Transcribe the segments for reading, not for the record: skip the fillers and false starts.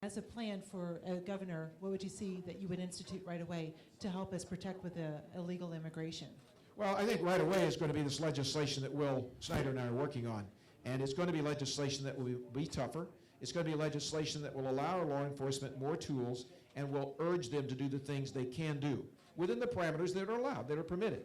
As a plan for a governor, what would you see that you would institute right away to help us protect with illegal immigration? Well, I think right away is going to be this legislation that Will Snyder and I are working on. And it's going to be legislation that will be tougher. It's going to be legislation that will allow our law enforcement more tools and will urge them to do the things they can do within the parameters that are allowed, that are permitted.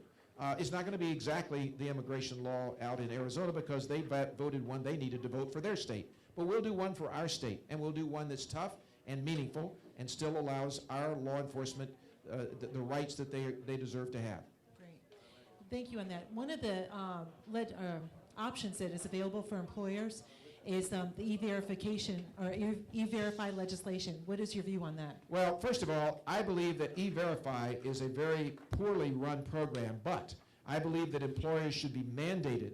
It's not going to be exactly the immigration law out in Arizona because they voted one they needed to vote for their state. But we'll do one for our state, and we'll do one that's tough and meaningful and still allows our law enforcement the rights that they deserve to have. Great. Thank you on that. One of the options that is available for employers is the e-verification or e-verify legislation. What is your view on that? Well, first of all, I believe that e-verify is a very poorly run program, but I believe that employers should be mandated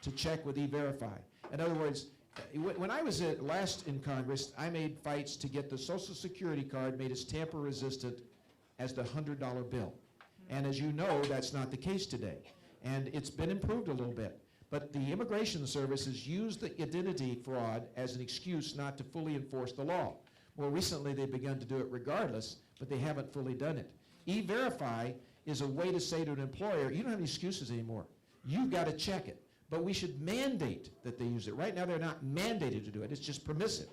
to check with e-verify. In other words, when I was last in Congress, I made fights to get the Social Security card made as tamper-resistant as the $100 bill. And as you know, that's not the case today. And it's been improved a little bit. But the Immigration Service has used the identity fraud as an excuse not to fully enforce the law. More recently, they've begun to do it regardless, but they haven't fully done it. E-verify is a way to say to an employer, you don't have any excuses anymore. You've got to check it. But we should mandate that they use it. Right now, they're not mandated to do it. It's just permissive.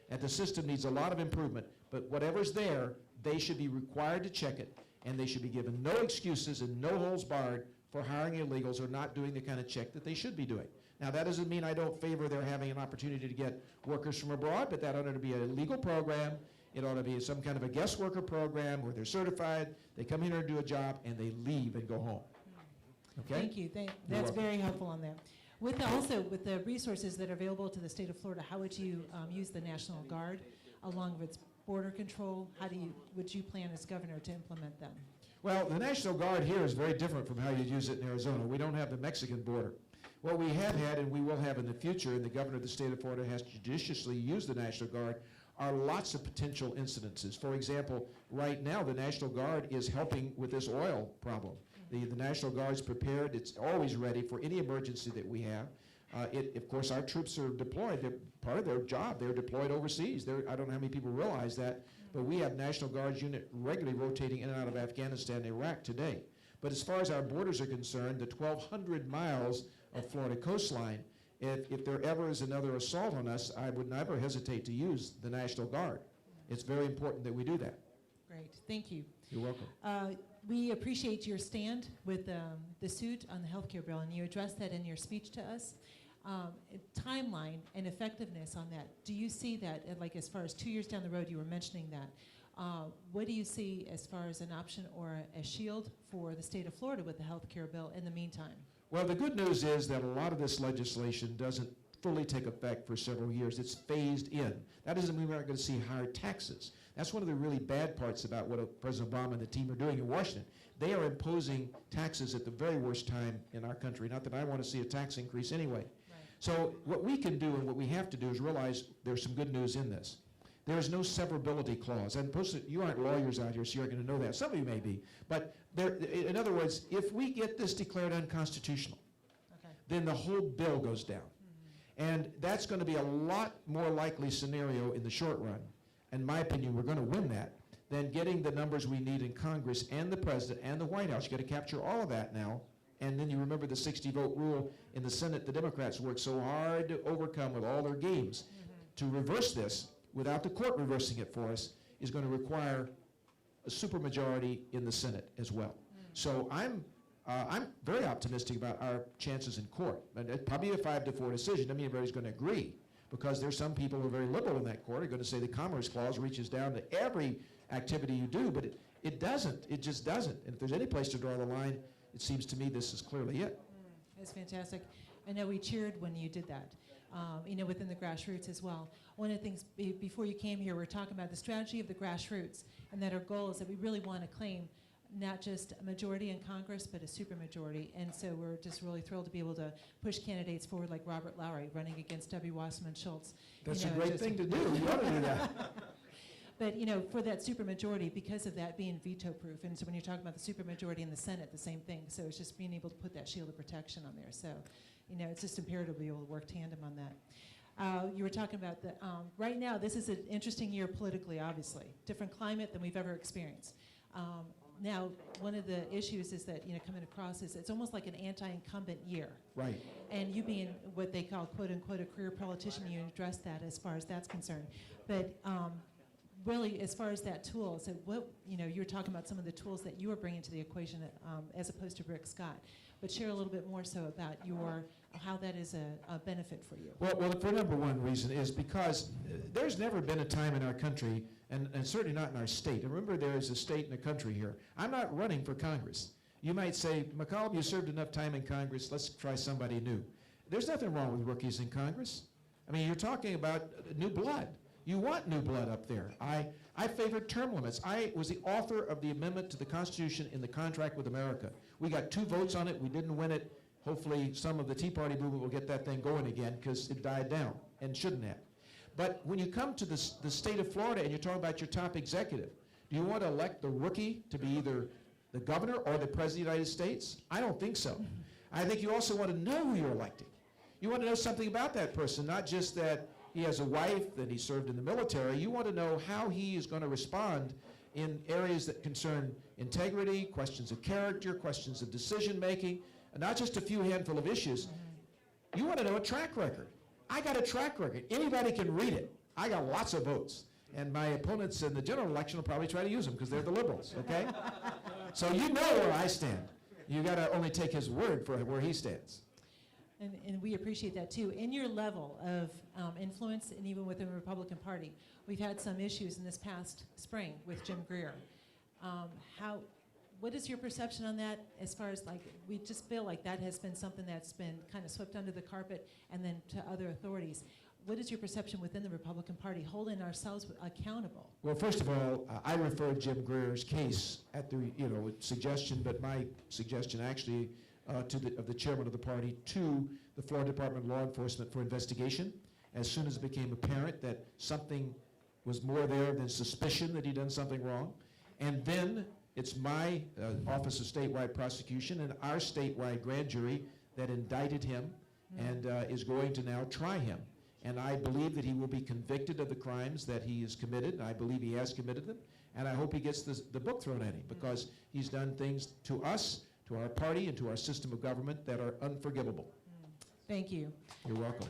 And the system needs a lot of improvement. But whatever's there, they should be required to check it, and they should be given no excuses and no holds barred for hiring illegals or not doing the kind of check that they should be doing. Now, that doesn't mean I don't favor their having an opportunity to get workers from abroad, but that ought to be a legal program. It ought to be some kind of a guest worker program where they're certified, they come here and do a job, and they leave and go home. Okay? Thank you. That's very helpful on that. With the resources that are available to the state of Florida, how would you use the National Guard along with border control? Would you plan as governor to implement them? Well, the National Guard here is very different from how you use it in Arizona. We don't have the Mexican border. What we have had and we will have in the future, and the governor of the state of Florida has judiciously used the National Guard, are lots of potential incidences. For example, right now the National Guard is helping with this oil problem. The National Guard's prepared. It's always ready for any emergency that we have. Of course, our troops are deployed. Part of their job, they're deployed overseas. I don't know how many people realize that, but we have National Guard's unit regularly rotating in and out of Afghanistan and Iraq today. But as far as our borders are concerned, the 1,200 miles of Florida coastline, if there ever is another assault on us, I would never hesitate to use the National Guard. It's very important that we do that. Great. Thank you. You're welcome. We appreciate your stand with the suit on the healthcare bill, and you addressed that in your speech to us. Timeline and effectiveness on that. Do you see that, like as far as 2 years down the road, you were mentioning that. What do you see as far as an option or a shield for the state of Florida with the healthcare bill in the meantime? Well, the good news is that a lot of this legislation doesn't fully take effect for several years. It's phased in. That doesn't mean we're not going to see higher taxes. That's one of the really bad parts about what President Obama and the team are doing in Washington. They are imposing taxes at the very worst time in our country. Not that I want to see a tax increase anyway. Right. So what we can do and what we have to do is realize there's some good news in this. There is no severability clause. And you aren't lawyers out here, so you're going to know that. Some of you may be. But in other words, if we get this declared unconstitutional, then the whole bill goes down. And that's going to be a lot more likely scenario in the short run. In my opinion, we're going to win that than getting the numbers we need in Congress and the President and the White House. You've got to capture all of that now. And then you remember the 60-vote rule in the Senate. The Democrats worked so hard to overcome with all their games. To reverse this, without the court reversing it for us, is going to require a supermajority in the Senate as well. So I'm very optimistic about our chances in court. And it's probably a 5-4 decision. I mean, everybody's going to agree, because there's some people who are very liberal in that court are going to say the Commerce Clause reaches down to every activity you do, but it doesn't. It just doesn't. And if there's any place to draw the line, it seems to me this is clearly it. That's fantastic. I know we cheered when you did that, within the grassroots as well. One of the things before you came here, we were talking about the strategy of the grassroots, and that our goal is that we really want to claim not just a majority in Congress, but a supermajority. And so we're just really thrilled to be able to push candidates forward like Robert Lowry running against W. Wasserman Schultz. That's a great thing to do. You ought to do that. But for that supermajority, because of that being veto-proof, and so when you're talking about the supermajority in the Senate, the same thing. So it's just being able to put that shield of protection on there. So, it's just imperative to be able to work tandem on that. You were talking about the, right now, this is an interesting year politically, obviously. Different climate than we've ever experienced. Now, one of the issues is that, coming across is it's almost like an anti-incumbent year. Right. And you being what they call, quote unquote, a career politician, you address that as far as that's concerned. But really, as far as that tool, so what, you were talking about some of the tools that you were bringing to the equation as opposed to Rick Scott. But share a little bit more so about how that is a benefit for you. Well, for number one reason is because there's never been a time in our country, and certainly not in our state. And remember, there is a state and a country here. I'm not running for Congress. You might say, McCollum, you served enough time in Congress, let's try somebody new. There's nothing wrong with rookies in Congress. I mean, you're talking about new blood. You want new blood up there. I favored term limits. I was the author of the amendment to the Constitution in the Contract with America. We got 2 votes on it. We didn't win it. Hopefully some of the Tea Party movement will get that thing going again because it died down and shouldn't have. But when you come to the state of Florida and you're talking about your top executive, do you want to elect the rookie to be either the governor or the president of the United States? I don't think so. I think you also want to know who you're electing. You want to know something about that person, not just that he has a wife, that he served in the military. You want to know how he is going to respond in areas that concern integrity, questions of character, questions of decision making, and not just a few handful of issues. You want to know a track record. I got a track record. Anybody can read it. I got lots of votes. And my opponents in the general election will probably try to use them because they're the liberals, okay? So you know where I stand. You got to only take his word for where he stands. And we appreciate that too. In your level of influence, and even within the Republican Party, we've had some issues in this past spring with Jim Greer. What is your perception on that as far as, like, we just feel like that has been something that's been kind of swept under the carpet and then to other authorities. What is your perception within the Republican Party, holding ourselves accountable? Well, first of all, I referred Jim Greer's case at the suggestion, but my suggestion actually of the chairman of the party to the Florida Department of Law Enforcement for investigation. As soon as it became apparent that something was more there than suspicion that he'd done something wrong, and then it's my Office of Statewide Prosecution and our statewide grand jury that indicted him and is going to now try him. And I believe that he will be convicted of the crimes that he has committed, and I believe he has committed them, and I hope he gets the book thrown at him because he's done things to us, to our party, and to our system of government that are unforgivable. Thank you. You're welcome.